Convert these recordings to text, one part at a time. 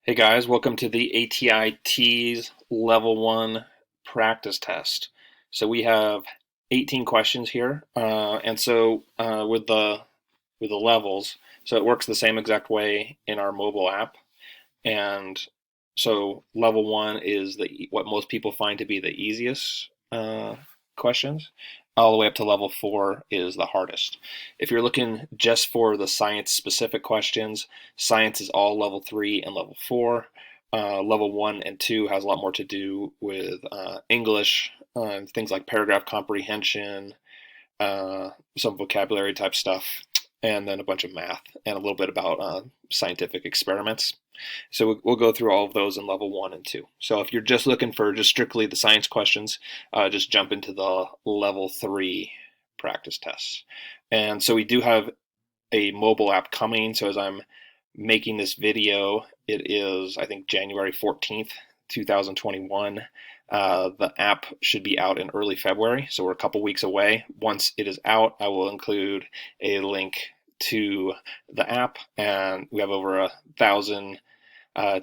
Hey guys, welcome to the ATI TEAS Level 1 practice test. So we have 18 questions here, with the levels, so it works the same exact way in our mobile app. And so level 1 is what most people find to be the easiest questions. All the way up to level 4 is the hardest. If you're looking just for the science specific questions, science is all level 3 and level 4. Level 1 and 2 has a lot more to do with English, things like paragraph comprehension, some vocabulary type stuff, and then a bunch of math and a little bit about scientific experiments. So we'll go through all of those in level 1 and 2. So if you're just looking for just strictly the science questions, just jump into the level 3 practice tests. And so we do have a mobile app coming. So as I'm making this video, it is, I think, January 14th, 2021. The app should be out in early February, so we're a couple weeks away. Once it is out, I will include a link to the app, and we have over 1,000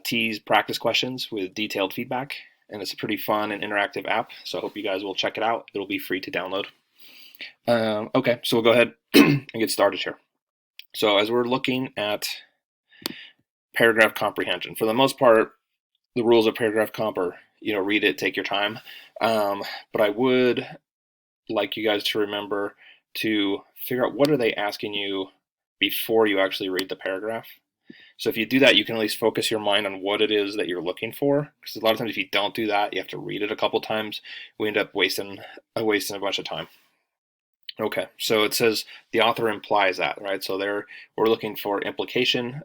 TEAS practice questions with detailed feedback, and it's a pretty fun and interactive app, so I hope you guys will check it out. It'll be free to download. Okay, so we'll go ahead and get started here. So as we're looking at paragraph comprehension, for the most part, the rules of paragraph comp are, read it, take your time. But I would like you guys to remember to figure out what are they asking you before you actually read the paragraph. So if you do that, you can at least focus your mind on what it is that you're looking for. Because a lot of times if you don't do that, you have to read it a couple times. We end up wasting a bunch of time. Okay, so it says the author implies that, right? So we're looking for implication,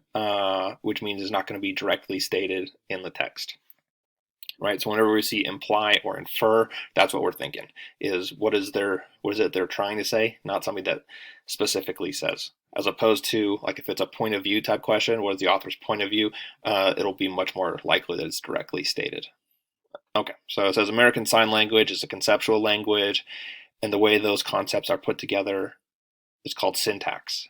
which means it's not going to be directly stated in the text, right? So whenever we see imply or infer, that's what we're thinking is what is it they're trying to say, not something that specifically says. As opposed to, like, if it's a point of view type question, what is the author's point of view? It'll be much more likely that it's directly stated. Okay, so it says American Sign Language is a conceptual language, and the way those concepts are put together is called syntax.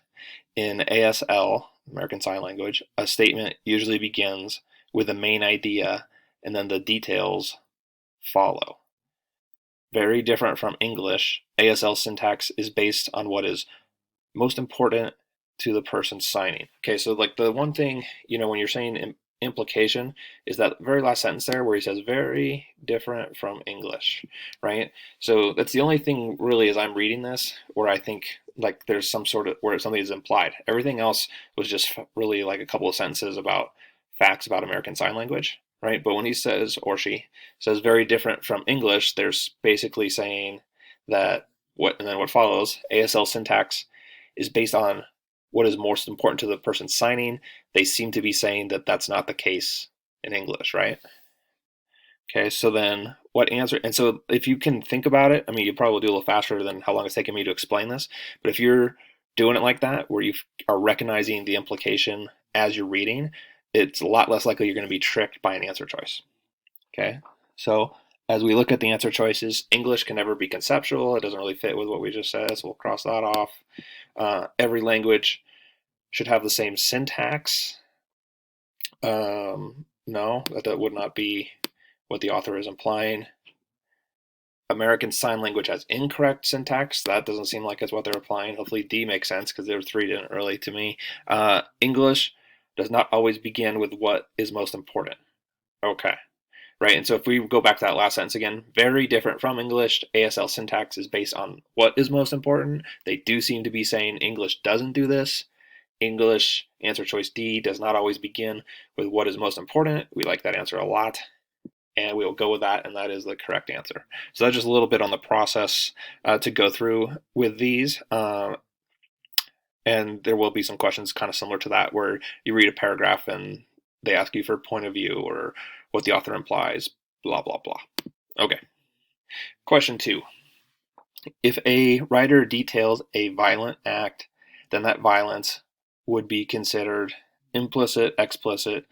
In ASL, American Sign Language, a statement usually begins with the main idea and then the details follow. Very different from English, ASL syntax is based on what is most important to the person signing. Okay, so like the one thing, when you're saying implication is that very last sentence there where he says very different from English, right? So that's the only thing really as I'm reading this where I think like there's some sort of where something is implied. Everything else was just really like a couple of sentences about facts about American Sign Language, right? But when he says, or she says very different from English, there's basically saying that and then what follows, ASL syntax is based on what is most important to the person signing. They seem to be saying that that's not the case in English, right? Okay, so then what answer? And so if you can think about it, I mean, you probably do a little faster than how long it's taken me to explain this. But if you're doing it like that, where you are recognizing the implication as you're reading, it's a lot less likely you're going to be tricked by an answer choice. Okay, so as we look at the answer choices, English can never be conceptual. It doesn't really fit with what we just said, so we'll cross that off. Every language should have the same syntax. No, that would not be what the author is implying. American Sign Language has incorrect syntax. That doesn't seem like it's what they're applying. Hopefully D makes sense because there 3 didn't really to me. English does not always begin with what is most important. Okay. Right, and so if we go back to that last sentence again, very different from English. ASL syntax is based on what is most important. They do seem to be saying English doesn't do this. English, answer choice D, does not always begin with what is most important. We like that answer a lot, and we will go with that, and that is the correct answer. So that's just a little bit on the process to go through with these. And there will be some questions kind of similar to that where you read a paragraph and they ask you for point of view or what the author implies, blah, blah, blah. Okay. Question 2. If a writer details a violent act, then that violence would be considered implicit, explicit,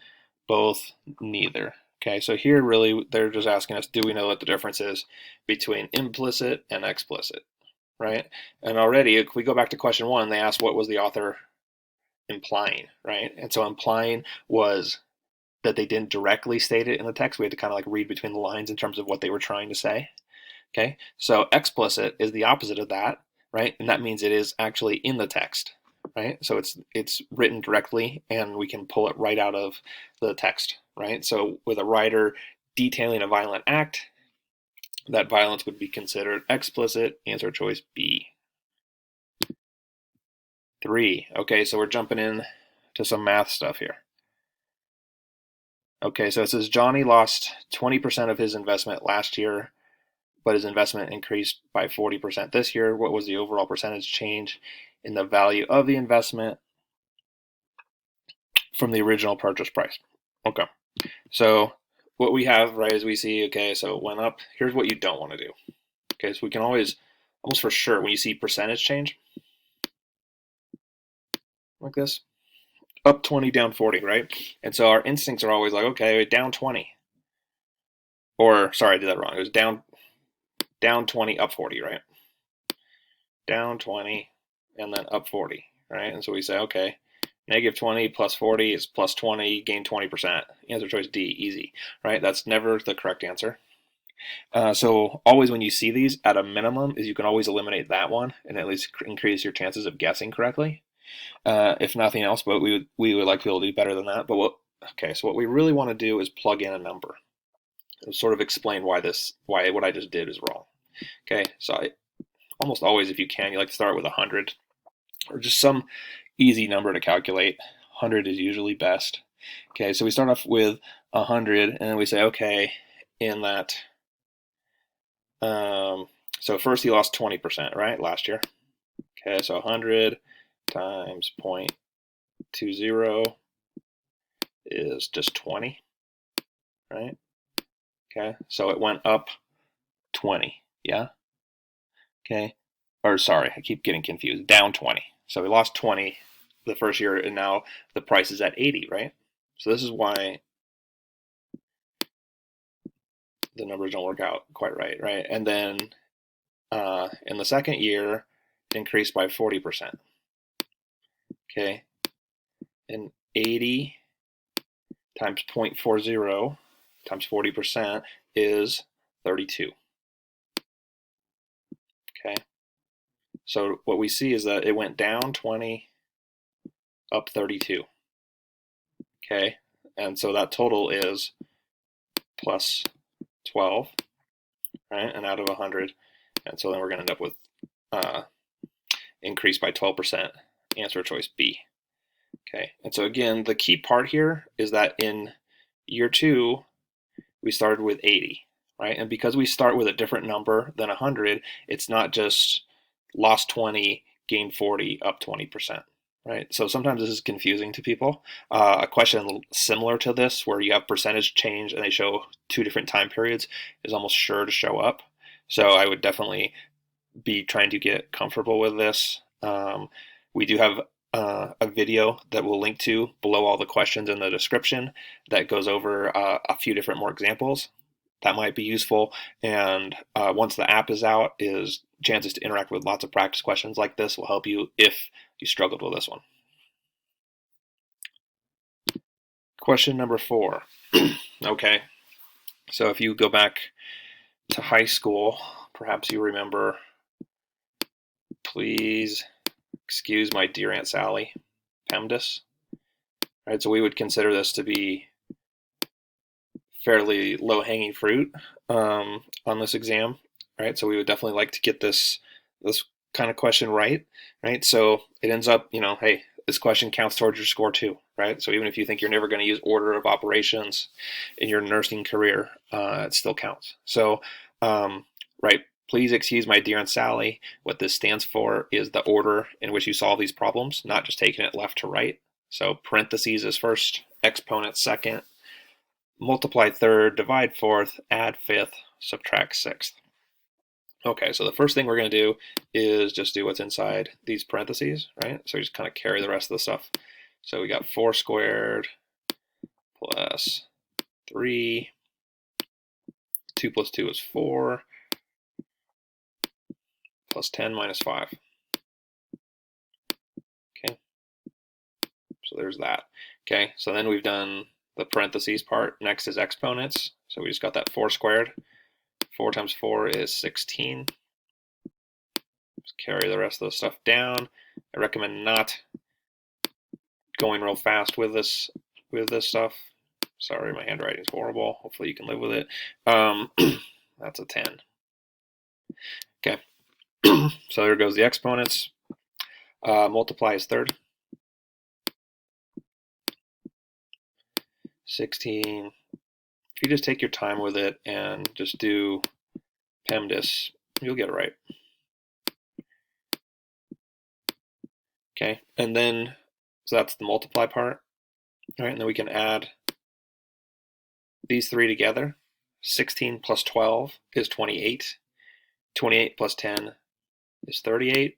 both, neither. Okay, so here really they're just asking us, do we know what the difference is between implicit and explicit, right? And already, if we go back to question 1, they asked what was the author implying, right? And so implying was that they didn't directly state it in the text. We had to kind of like read between the lines in terms of what they were trying to say. Okay, so explicit is the opposite of that, right? And that means it is actually in the text, right? So it's written directly, and we can pull it right out of the text, right? So with a writer detailing a violent act, that violence would be considered explicit. Answer choice B. 3. Okay, so we're jumping in to some math stuff here. Okay, so it says Johnny lost 20% of his investment last year, but his investment increased by 40% this year. What was the overall percentage change in the value of the investment from the original purchase price? Okay, so what we have, right, is we see, okay, so it went up. Here's what you don't want to do. Okay, so we can always, almost for sure, when you see percentage change, like this, up 20, down 40, right? And so our instincts are always like, okay, down 20. Or, sorry, I did that wrong. It was down 20, up 40, right? Down 20, and then up 40, right? And so we say, okay, negative 20 plus 40 is plus 20, gain 20%. Answer choice D, easy, right? That's never the correct answer. So always when you see these, at a minimum, is you can always eliminate that one and at least increase your chances of guessing correctly. If nothing else, but we would like to be able to do better than that. But what we really want to do is plug in a number. It'll sort of explain why what I just did is wrong. Okay, so almost always, if you can, you like to start with 100 or just some easy number to calculate. 100 is usually best. Okay, so we start off with 100, and then we say, okay, in that, so first he lost 20%, right, last year. Okay, so 100 times 0.20 is just 20, right? Okay, so it went up 20, yeah? Okay, or sorry, I keep getting confused, down 20. So we lost 20 the first year, and now the price is at 80, right? So this is why the numbers don't work out quite right, right? And then in the second year, it increased by 40%. Okay, and 80 times 0.40 times 40% is 32. Okay, so what we see is that it went down 20, up 32. Okay, and so that total is plus 12, right? And out of 100, and so then we're going to end up with increase by 12%. Answer choice B. Okay, and so again, the key part here is that in year 2, we started with 80, right? And because we start with a different number than 100, it's not just lost 20, gained 40, up 20%, right? So sometimes this is confusing to people. A question similar to this, where you have percentage change and they show 2 different time periods, is almost sure to show up. So I would definitely be trying to get comfortable with this. We do have a video that we'll link to below all the questions in the description that goes over a few different more examples. That might be useful. And once the app is out, is chances to interact with lots of practice questions like this will help you if you struggled with this one. Question number 4. Okay, so if you go back to high school, perhaps you remember, please excuse my dear Aunt Sally, PEMDAS. Right, so we would consider this to be fairly low-hanging fruit on this exam, right? So we would definitely like to get this kind of question right? So it ends up, hey, this question counts towards your score too, right? So even if you think you're never going to use order of operations in your nursing career, it still counts. So, right, please excuse my dear Aunt Sally. What this stands for is the order in which you solve these problems, not just taking it left to right. So parentheses is first, exponent second, multiply third, divide fourth, add fifth, subtract sixth. Okay, so the first thing we're going to do is just do what's inside these parentheses, right? So we just kind of carry the rest of the stuff. So we got 4 squared plus 3, 2 plus 2 is 4, plus 10 minus 5. Okay, so there's that. Okay, so then we've done the parentheses part. Next is exponents. So we just got that 4 squared. 4 times 4 is 16. Just carry the rest of the stuff down. I recommend not going real fast with this stuff. Sorry, my handwriting is horrible. Hopefully you can live with it. That's a 10. Okay. So there goes the exponents. Multiply is third. 16. If you just take your time with it and just do PEMDAS, you'll get it right. Okay, and then, so that's the multiply part. All right, and then we can add these three together. 16 plus 12 is 28. 28 plus 10 is 38.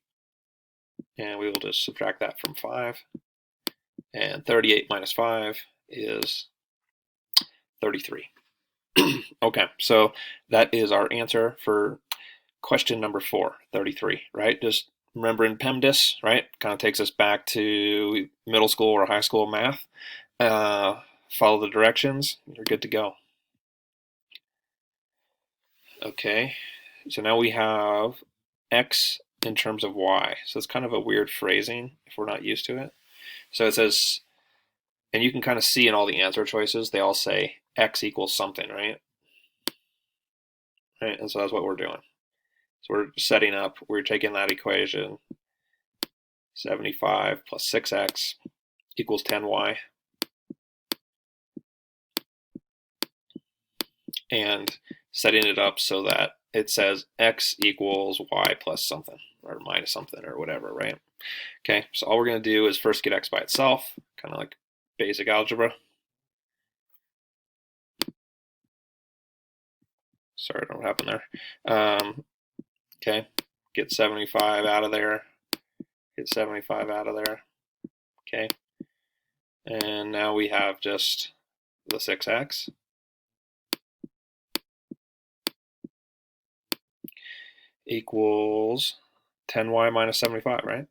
And we will just subtract that from 5. And 38 minus 5 is 33. Okay, so that is our answer for question number 4, 33, right? Just remember in PEMDAS, right? Kind of takes us back to middle school or high school math. Follow the directions, you're good to go. Okay, so now we have x in terms of y. So it's kind of a weird phrasing if we're not used to it. So it says, and you can kind of see in all the answer choices, they all say x equals something, right? Right, and so that's what we're doing. So we're setting up, we're taking that equation, 75 plus 6x equals 10y. And setting it up so that it says x equals y plus something, or minus something, or whatever, right? Okay, so all we're going to do is first get x by itself, kind of like basic algebra. Sorry, I don't know what happened there. Okay, get 75 out of there, get 75 out of there, okay? And now we have just the 6x. Equals 10y minus 75, right?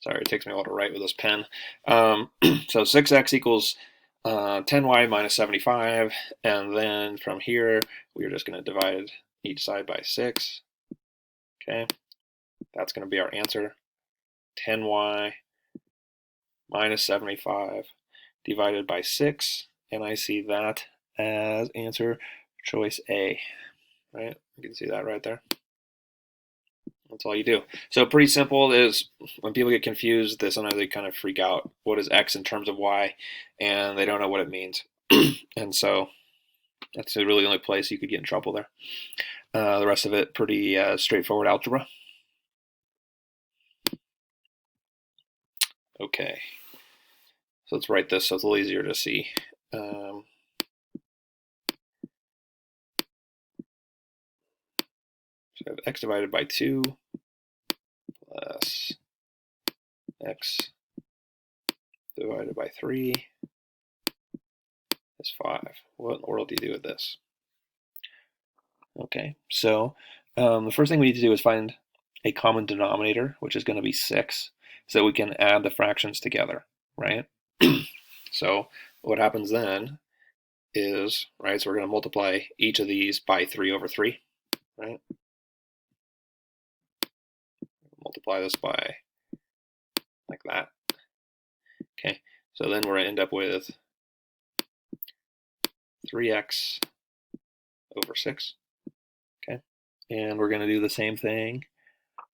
Sorry, it takes me a while to write with this pen. So 6x equals 10y minus 75, and then from here, we're just going to divide each side by 6. Okay, that's going to be our answer. 10y minus 75 divided by 6, and I see that as answer choice A, right? You can see that right there. That's all you do. So pretty simple. Is when people get confused, sometimes they kind of freak out. What is x in terms of y? And they don't know what it means. And so that's really the only place you could get in trouble there. The rest of it, pretty straightforward algebra. Okay. So let's write this so it's a little easier to see. So I have x divided by 2 plus x divided by 3 is 5. What in the world do you do with this? Okay, so the first thing we need to do is find a common denominator, which is going to be 6, so we can add the fractions together, right? So what happens then is, right, so we're going to multiply each of these by 3 over 3, right? Multiply this by like that. Okay, so then we're going to end up with 3x over 6. Okay, and we're going to do the same thing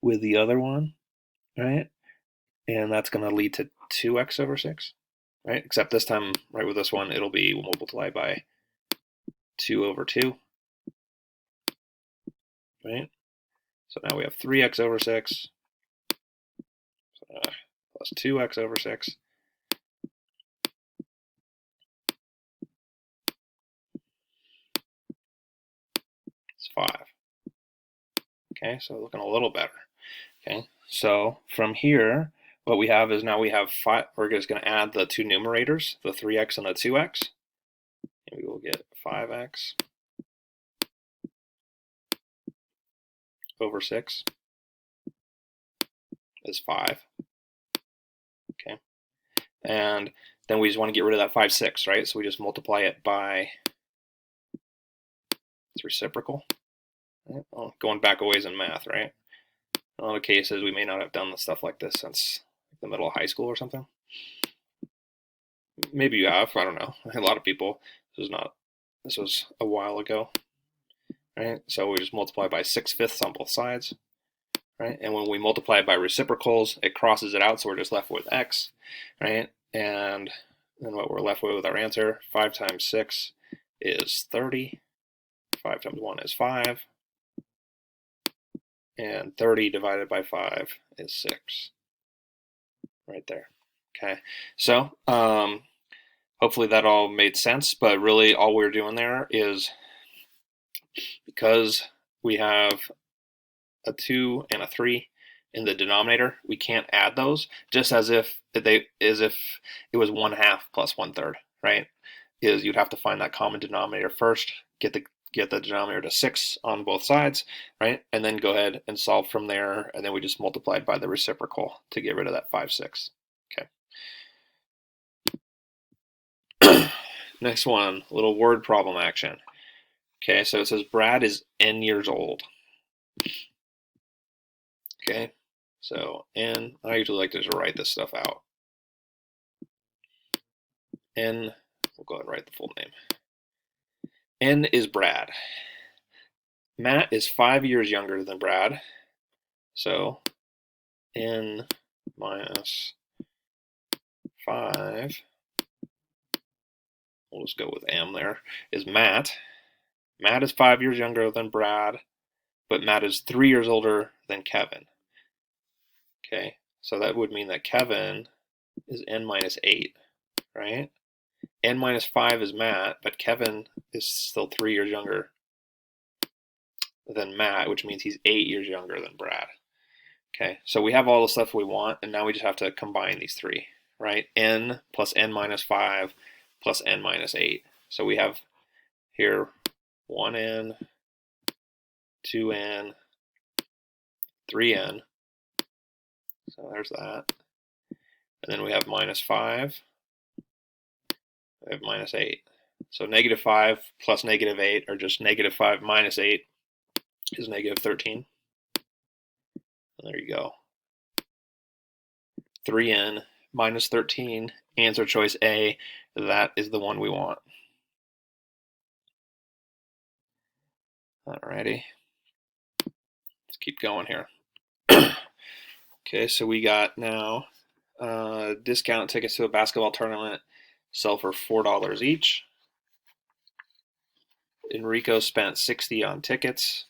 with the other one, right? And that's going to lead to 2x over 6, right? Except this time, right, with this one, it'll be, we'll multiply by 2 over 2, right? So now we have 3x over 6 plus 2x over 6. It's 5. Okay, so looking a little better. Okay, so from here, what we have is now we have 5. We're just going to add the two numerators, the 3x and the 2x. And we will get 5x over 6 is 5. Okay, and then we just want to get rid of that 5, 6, right? So we just multiply it by its reciprocal. Well, going back a ways in math, right? In a lot of cases, we may not have done the stuff like this since the middle of high school or something. Maybe you have, I don't know. A lot of people, this was a while ago, right? So we just multiply by 6/5 on both sides, right? And when we multiply by reciprocals, it crosses it out, so we're just left with x, right? And then what we're left with our answer, 5 times 6 is 30, 5 times 1 is 5, and 30 divided by 5 is 6, right there. Okay, so hopefully that all made sense, but really all we're doing there is, because we have a 2 and a 3 in the denominator, we can't add those, just as if it was 1/2 plus 1/3, right? Is you'd have to find that common denominator first, get the denominator to 6 on both sides, right? And then go ahead and solve from there, and then we just multiplied by the reciprocal to get rid of that 5, 6. Okay. Next one, a little word problem action. Okay, so it says Brad is N years old. Okay, so N, I usually like to just write this stuff out. N, we'll go ahead and write the full name. N is Brad. Matt is 5 years younger than Brad. So N minus 5, we'll just go with M there, is Matt. Matt is 5 years younger than Brad, but Matt is 3 years older than Kevin. Okay, so that would mean that Kevin is N minus 8, right? N minus 5 is Matt, but Kevin is still 3 years younger than Matt, which means he's 8 years younger than Brad. Okay, so we have all the stuff we want, and now we just have to combine these three, right? N plus N minus 5 plus N minus 8. So we have here 1N, 2N, 3N. So there's that. And then we have minus 5. We have minus 8. So negative 5 plus negative 8, or just negative 5 minus 8, is negative 13. And there you go. 3N minus 13, answer choice A. That is the one we want. Alrighty. Let's keep going here. Okay, so we got now discount tickets to a basketball tournament sell for $4 each. Enrico spent $60 on tickets.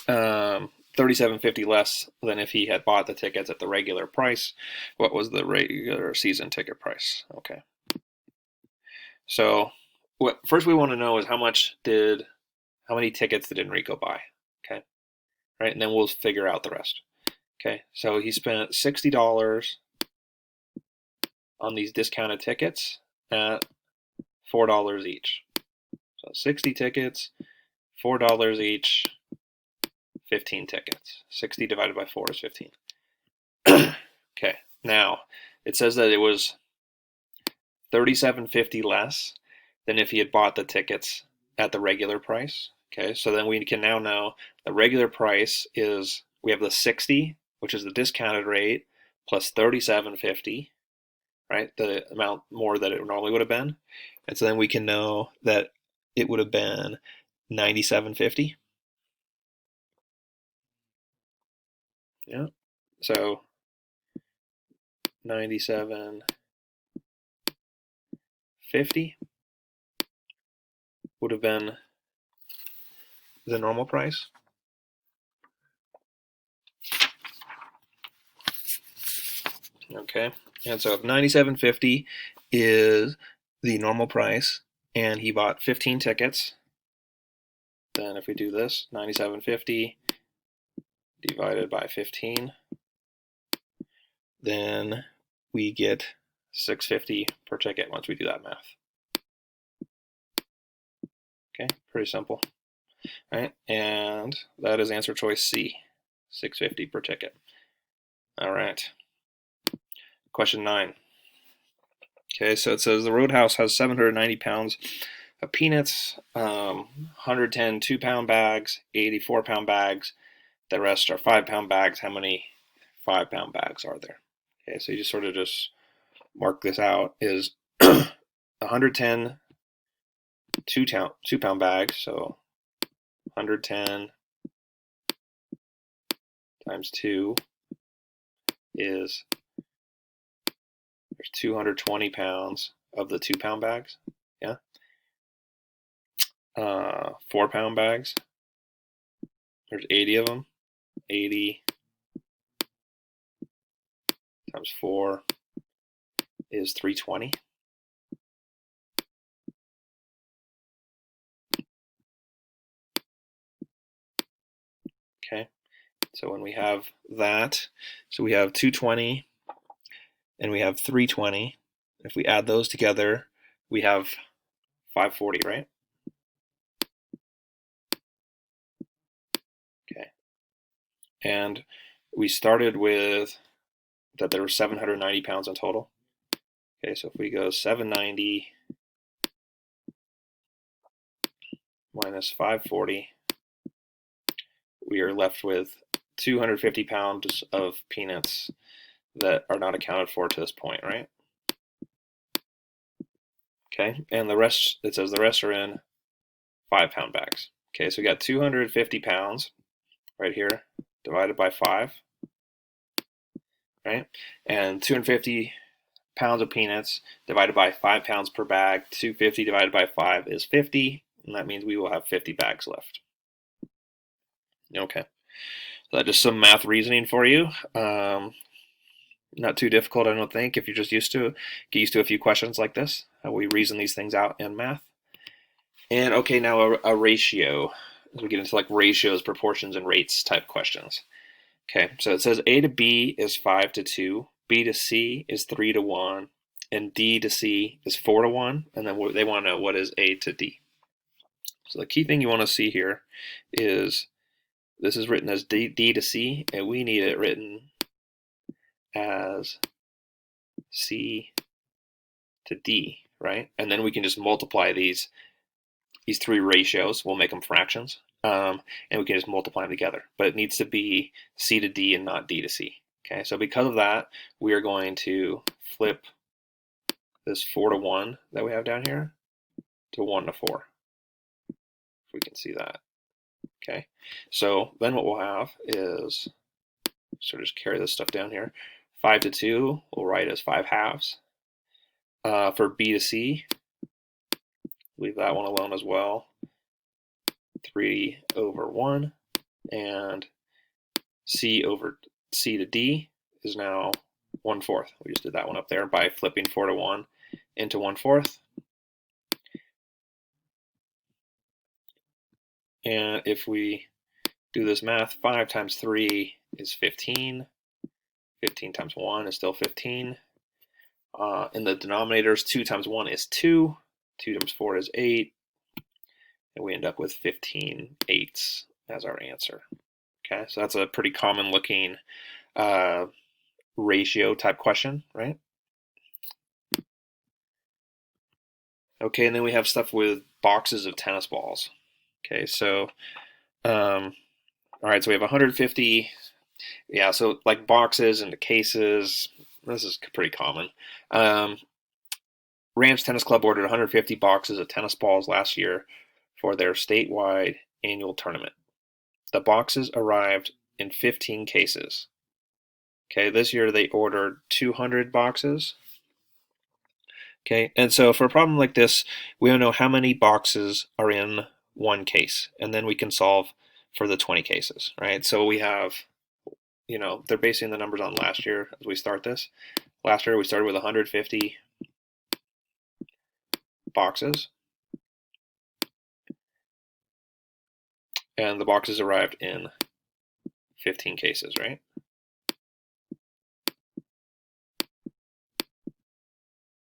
$37.50 less than if he had bought the tickets at the regular price. What was the regular season ticket price? Okay. So what first we want to know is how many tickets did Enrico buy? Okay. Right, and then we'll figure out the rest. Okay, so he spent $60 on these discounted tickets at $4 each. So 60 tickets, $4 each, 15 tickets. 60 divided by 4 is 15. Okay, now it says that it was $37.50 less than if he had bought the tickets at the regular price. Okay, so then we can now know the regular price is, we have the 60, which is the discounted rate, plus $37.50, right? The amount more that it normally would have been. And so then we can know that it would have been $97.50. Yeah, so $97.50 would have been the normal price. Okay, and so if $97.50 is the normal price and he bought 15 tickets, then if we do this, $97.50 divided by 15, then we get $6.50 per ticket once we do that math. Okay, pretty simple. All right, and that is answer choice C. $6.50 per ticket. All right. Question 9. Okay, so it says the Roadhouse has 790 pounds of peanuts, 110 2-pound bags, 80 4-pound bags. The rest are 5-pound bags. How many 5-pound bags are there? Okay, so you just sort of just mark this out is 110 2-pound bags, so 110 times 2 is there's 220 pounds of the 2-pound bags. Yeah. 4-pound bags. There's 80 of them. 80 times 4 is 320. Okay. So when we have that, so we have 220 and we have 320. If we add those together, we have 540, right? Okay. And we started with that there were 790 pounds in total. Okay, so if we go 790 minus 540, we are left with 250 pounds of peanuts that are not accounted for to this point, right? Okay, and the rest, it says the rest are in 5-pound bags. Okay, so we got 250 pounds right here divided by 5, right? And 250 pounds of peanuts divided by 5 pounds per bag. 250 divided by 5 is 50, and that means we will have 50 bags left. Okay, so that's just some math reasoning for you. Not too difficult, I don't think, if you're just used to get used to a few questions like this, how we reason these things out in math. And okay, now a ratio. As we get into like ratios, proportions, and rates type questions. Okay, so it says A to B is 5 to 2, B to C is 3 to 1, and D to C is 4 to 1, and then they want to know what is A to D. So the key thing you want to see here is this is written as D to C, and we need it written as C to D, right? And then we can just multiply these 3 ratios. We'll make them fractions, and we can just multiply them together. But it needs to be C to D and not D to C. Okay, so because of that, we are going to flip this 4 to 1 that we have down here to 1 to 4. If we can see that. Okay, so then what we'll have is, so just carry this stuff down here. 5 to 2 we'll write as 5 halves. For B to C, leave that one alone as well. 3 over 1, and C to D is now 1/4. We just did that one up there by flipping 4 to 1 into 1/4. And if we do this math, 5 times 3 is 15. 15 times 1 is still 15. In the denominators, 2 times 1 is 2. 2 times 4 is 8. And we end up with 15/8 as our answer. Okay, so that's a pretty common looking ratio type question, right? Okay, and then we have stuff with boxes of tennis balls. Okay, so, all right, so we have 150, yeah, so like boxes into cases, this is pretty common. Ranch Tennis Club ordered 150 boxes of tennis balls last year for their statewide annual tournament. The boxes arrived in 15 cases. Okay, this year they ordered 200 boxes. Okay, and so for a problem like this, we don't know how many boxes are in one case, and then we can solve for the 20 cases, right? So we have, they're basing the numbers on last year as we start this. Last year we started with 150 boxes, and the boxes arrived in 15 cases, right?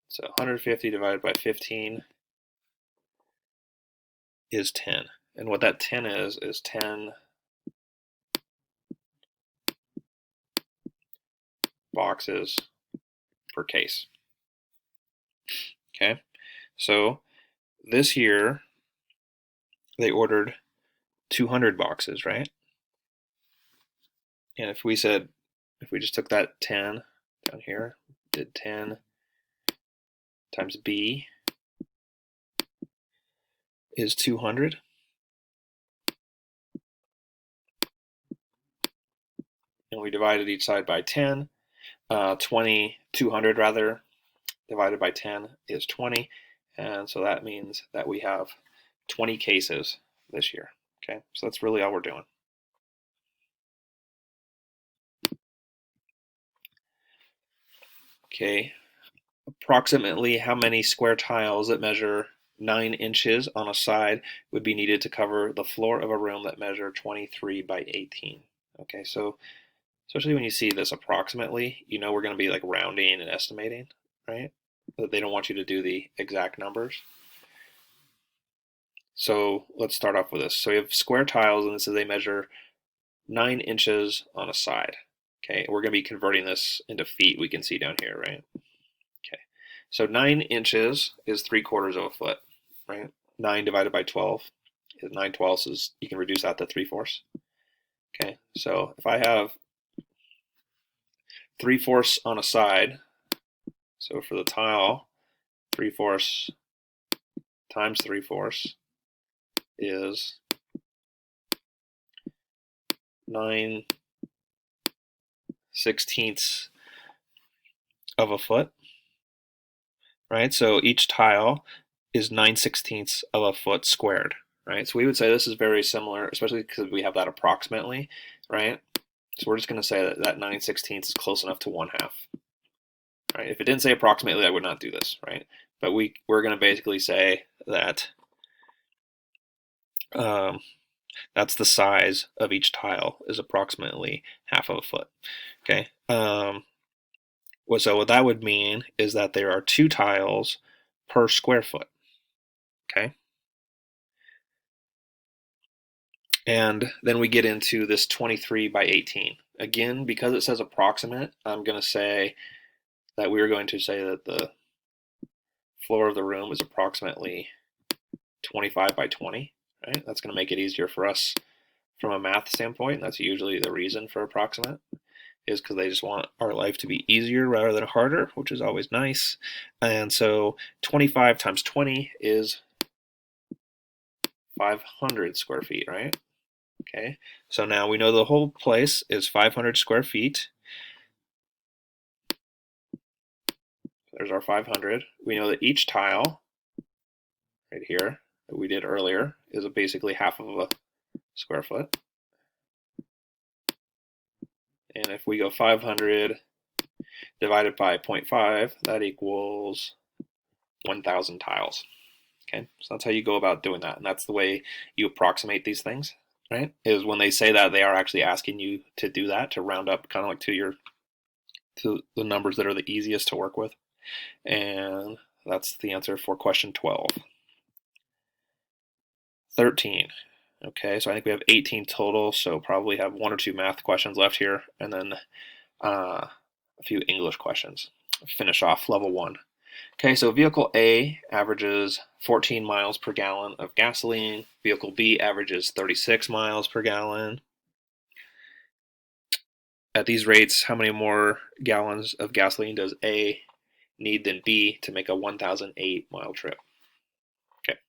So 150 divided by 15 is 10. And what that 10 is 10 boxes per case. Okay, so this year they ordered 200 boxes, right? And if we just took that 10 down here, did 10 times B is 200. And we divided each side by 10. 200 rather, divided by 10 is 20. And so that means that we have 20 cases this year. Okay, so that's really all we're doing. Okay, approximately how many square tiles that measure 9 inches on a side would be needed to cover the floor of a room that measure 23 by 18? Okay, so especially when you see this approximately, you know we're going to be like rounding and estimating, right? They don't want you to do the exact numbers. So let's start off with this. So we have square tiles, and it says they measure 9 inches on a side. Okay, we're going to be converting this into feet, we can see down here, right? Okay, so 9 inches is 3/4 of a foot, right? 9 divided by 12 is 9/12, is you can reduce that to 3/4. Okay, so if I have 3/4 on a side, so for the tile, 3/4 times 3/4 is 9/16 of a foot, right? So each tile is 9/16 of a foot squared, right? So we would say this is very similar, especially because we have that approximately, right? So we're just going to say that that 9/16 is close enough to 1/2, right? If it didn't say approximately, I would not do this, right? But we're going to basically say that that's the size of each tile is approximately 1/2 of a foot. Okay. So what that would mean is that there are 2 tiles per square foot. Okay. And then we get into this 23 by 18. Again, because it says approximate, I'm going to say that we are going to say that the floor of the room is approximately 25 by 20. Right? That's going to make it easier for us from a math standpoint. That's usually the reason for approximate, is because they just want our life to be easier rather than harder, which is always nice. And so 25 times 20 is 500 square feet, right? Okay, so now we know the whole place is 500 square feet. There's our 500. We know that each tile right here that we did earlier is basically 1/2 of a square foot. And if we go 500 divided by 0.5, that equals 1,000 tiles. Okay, so that's how you go about doing that, and that's the way you approximate these things, right? Is when they say that, they are actually asking you to do that, to round up kind of like to the numbers that are the easiest to work with. And that's the answer for question 12. 13. Okay, so I think we have 18 total, so probably have 1 or 2 math questions left here, and then a few English questions. Finish off level 1. Okay, so vehicle A averages 14 miles per gallon of gasoline. Vehicle B averages 36 miles per gallon. At these rates, how many more gallons of gasoline does A need than B to make a 1,008 mile trip? Okay,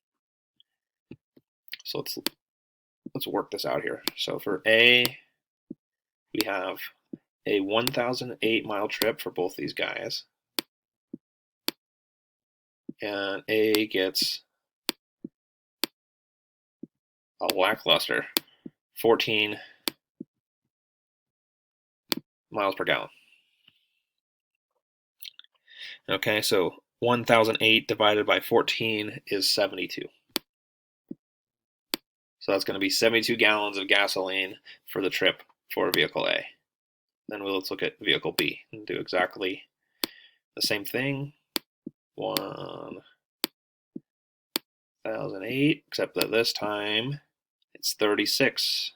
so let's work this out here. So for A, we have a 1,008 mile trip for both these guys. And A gets a lackluster 14 miles per gallon. Okay, so 1,008 divided by 14 is 72. So that's going to be 72 gallons of gasoline for the trip for vehicle A. Then let's look at vehicle B and do exactly the same thing. 1,008, except that this time it's 36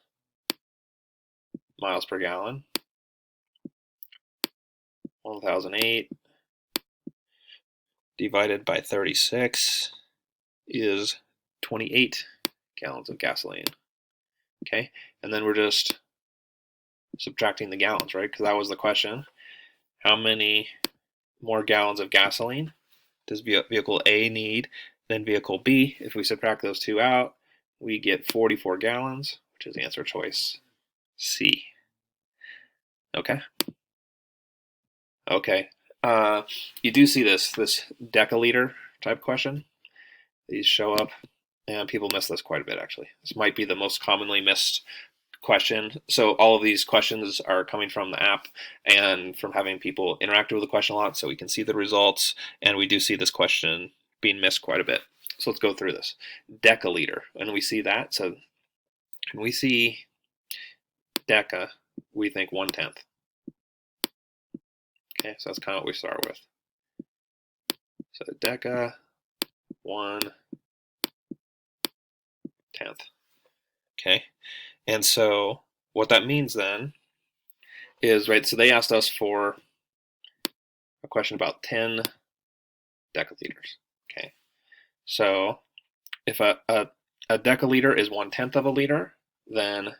miles per gallon. 1008 divided by 36 is 28 gallons of gasoline. Okay, and then we're just subtracting the gallons, right? Because that was the question. How many more gallons of gasoline does vehicle A need than vehicle B? If we subtract those two out, we get 44 gallons, which is answer choice C. Okay. Okay. You do see this deciliter type question. These show up, and people miss this quite a bit, actually. This might be the most commonly missed question. So all of these questions are coming from the app and from having people interact with the question a lot, so we can see the results, and we do see this question being missed quite a bit. So let's go through this. Deciliter, and we see that. So when we see deca, we think 1/10. Okay, so that's kind of what we start with. So deca, 1/10. Okay, and so what that means then is, right, so they asked us for a question about 10 deciliters. Okay, so if a deciliter is 1/10 of a liter, then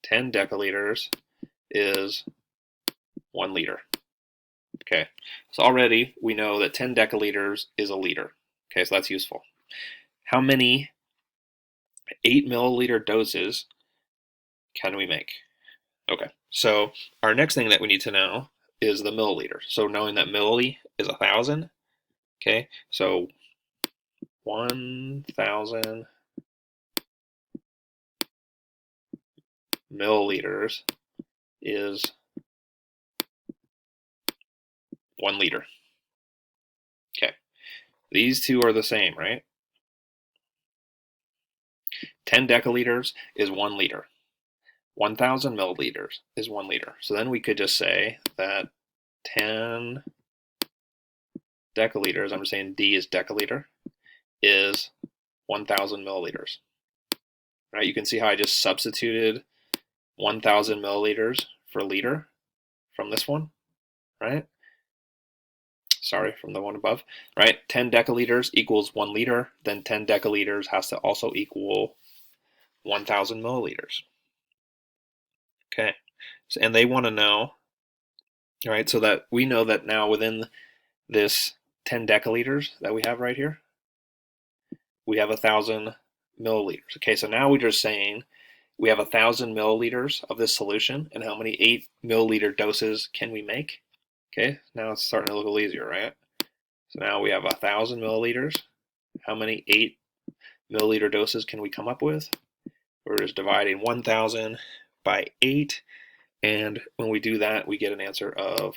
10 deciliters is 1 liter. Okay, so already we know that 10 deciliters is a liter. Okay, so that's useful. How many 8 milliliter doses can we make? Okay, so our next thing that we need to know is the milliliter. So knowing that milli is 1,000, okay, so 1,000 milliliters is 1 liter. Okay, these two are the same, right? 10 deciliters is 1 liter. 1,000 milliliters is 1 liter. So then we could just say that 10 deciliters, I'm just saying D is deciliter, is 1,000 milliliters. Right? You can see how I just substituted 1,000 milliliters for liter from this one, right? Sorry, from the one above, right? 10 deciliters equals 1 liter, then 10 deciliters has to also equal 1,000 milliliters. Okay, so, and they want to know, right, so that we know that now within this 10 deciliters that we have right here, we have 1,000 milliliters. Okay, so now we're just saying we have 1,000 milliliters of this solution, and how many 8 milliliter doses can we make? Okay, now it's starting to look a little easier, right? So now we have 1,000 milliliters. How many 8 milliliter doses can we come up with? We're just dividing 1,000 by 8, and when we do that, we get an answer of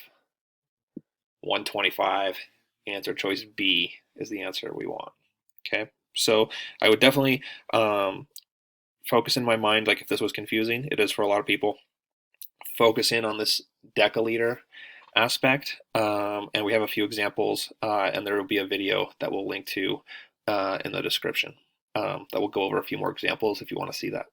125. Answer choice B is the answer we want. Okay, so I would definitely focus in my mind, like if this was confusing, it is for a lot of people, focus in on this deciliter aspect, and we have a few examples, and there will be a video that we'll link to in the description that will go over a few more examples if you want to see that.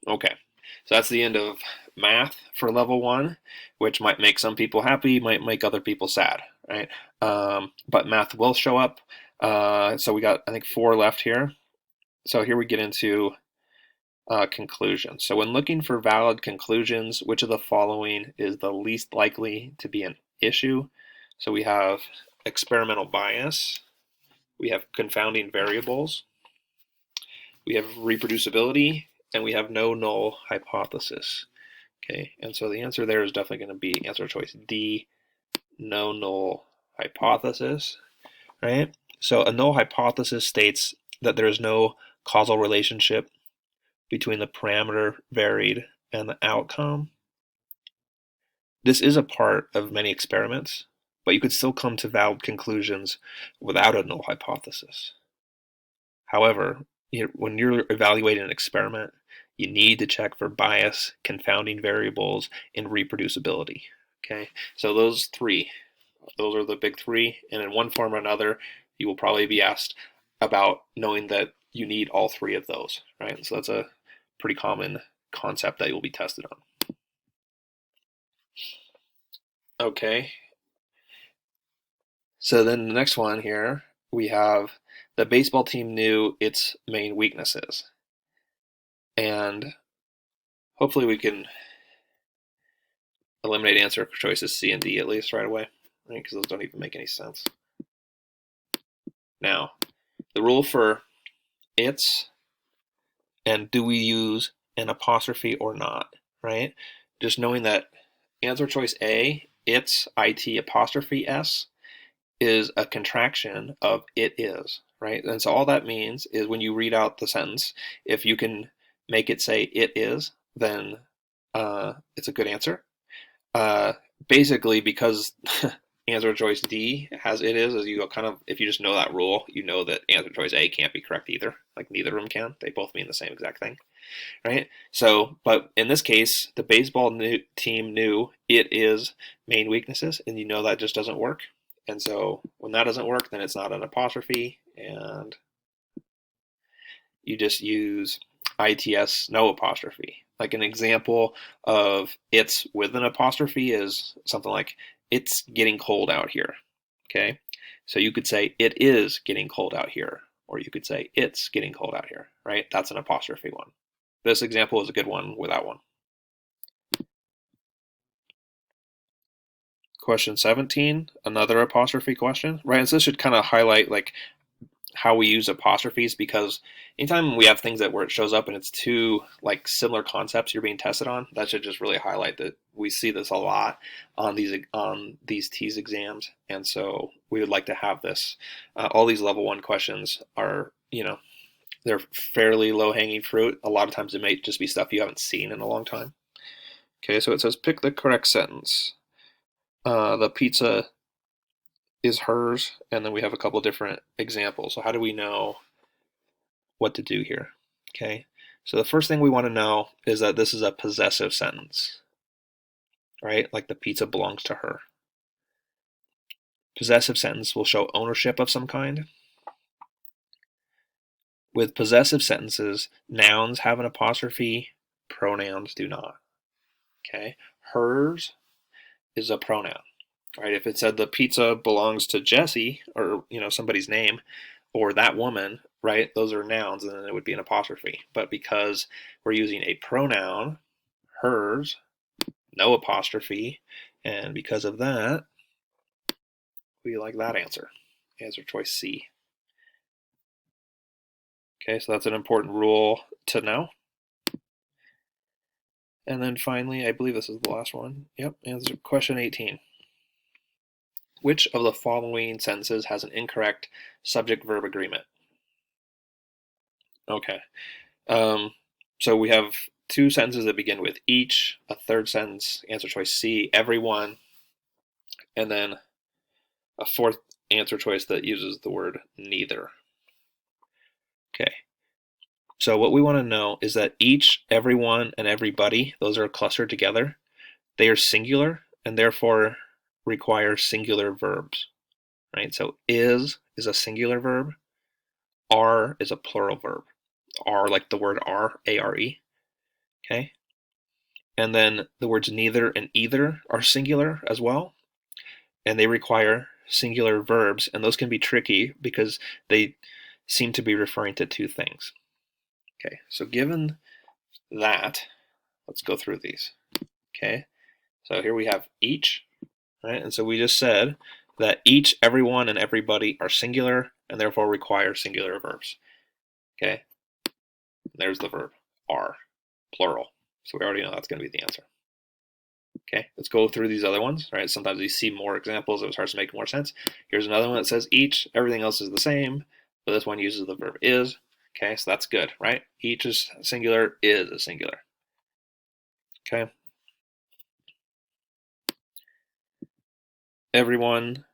Okay, so that's the end of math for level 1, which might make some people happy, might make other people sad, right? But math will show up. So we got, I think, 4 left here. So here we get into conclusions. So when looking for valid conclusions, which of the following is the least likely to be an issue? So we have experimental bias, we have confounding variables, we have reproducibility, and we have no null hypothesis. Okay, and so the answer there is definitely going to be answer choice D, no null hypothesis, right? So a null hypothesis states that there is no causal relationship between the parameter varied and the outcome. This is a part of many experiments, but you could still come to valid conclusions without a null hypothesis. However, when you're evaluating an experiment, you need to check for bias, confounding variables, and reproducibility. Okay, so those are the big 3, and in one form or another, you will probably be asked about knowing that you need all 3 of those, right? So that's a pretty common concept that you'll be tested on. Okay. So then the next one here, we have the baseball team knew its main weaknesses. And hopefully we can eliminate answer choices C and D at least right away, right? Because those don't even make any sense. Now, the rule for its and do we use an apostrophe or not, right? Just knowing that answer choice A, its, IT apostrophe S, is a contraction of it is, right? And so all that means is when you read out the sentence, if you can make it say it is, then it's a good answer. Basically, because answer choice D has it is, as you go kind of, if you just know that rule, you know that answer choice A can't be correct either. Like neither of them can. They both mean the same exact thing, right? So, but in this case, the baseball team knew it is main weaknesses, and you know that just doesn't work. And so when that doesn't work, then it's not an apostrophe, and you just use ITS no apostrophe. Like an example of it's with an apostrophe is something like it's getting cold out here. Okay, so you could say it is getting cold out here, or you could say it's getting cold out here, right? That's an apostrophe one. This example is a good one without one. Question 17, another apostrophe question, right? And so this should kind of highlight like how we use apostrophes, because anytime we have things that where it shows up and it's two like similar concepts you're being tested on, that should just really highlight that we see this a lot on these TEAS exams, and so we would like to have this. All these level 1 questions are, they're fairly low-hanging fruit. A lot of times it may just be stuff you haven't seen in a long time. Okay, so it says pick the correct sentence. The pizza is hers, and then we have a couple different examples. So how do we know what to do here? Okay, so the first thing we want to know is that this is a possessive sentence, right? Like the pizza belongs to her. Possessive sentence will show ownership of some kind. With possessive sentences, nouns have an apostrophe, pronouns do not. Okay, hers is a pronoun, right? If it said the pizza belongs to Jesse, or somebody's name, or that woman, right? Those are nouns, and then it would be an apostrophe. But because we're using a pronoun, hers, no apostrophe, and because of that, we like that answer. Answer choice C. Okay, so that's an important rule to know. And then finally, I believe this is the last one. Yep, answer question 18. Which of the following sentences has an incorrect subject-verb agreement? Okay, so we have two sentences that begin with each, a third sentence, answer choice C, everyone, and then a fourth answer choice that uses the word neither. Okay, so what we want to know is that each, everyone, and everybody, those are clustered together. They are singular and therefore require singular verbs, right? So is a singular verb, are is a plural verb. Are, like the word are, A-R-E, okay? And then the words neither and either are singular as well, and they require singular verbs, and those can be tricky because they seem to be referring to two things. Okay, so given that, let's go through these. Okay, so here we have each, right? And so we just said that each, everyone, and everybody are singular and therefore require singular verbs. Okay, there's the verb, are, plural. So we already know that's going to be the answer. Okay, let's go through these other ones, right? Sometimes you see more examples, it starts to make more sense. Here's another one that says each, everything else is the same, but this one uses the verb is. Okay, so that's good, right? Each is singular, is a singular. Okay. Everyone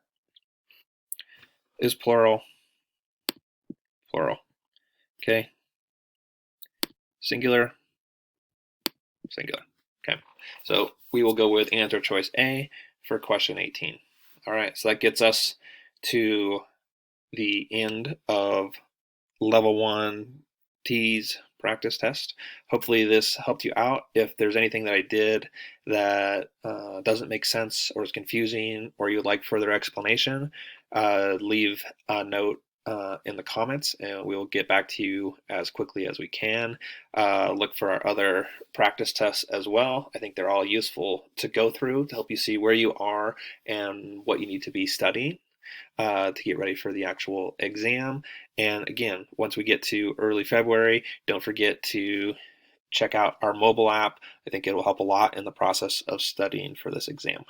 is plural, plural. Okay. Singular, singular. Okay, so we will go with answer choice A for question 18. All right, so that gets us to the end of level 1 TEAS practice test. Hopefully this helped you out. If there's anything that I did that doesn't make sense or is confusing, or you'd like further explanation, leave a note in the comments, and we will get back to you as quickly as we can. Look for our other practice tests as well. I think they're all useful to go through to help you see where you are and what you need to be studying to get ready for the actual exam. And again, once we get to early February, don't forget to check out our mobile app. I think it will help a lot in the process of studying for this exam.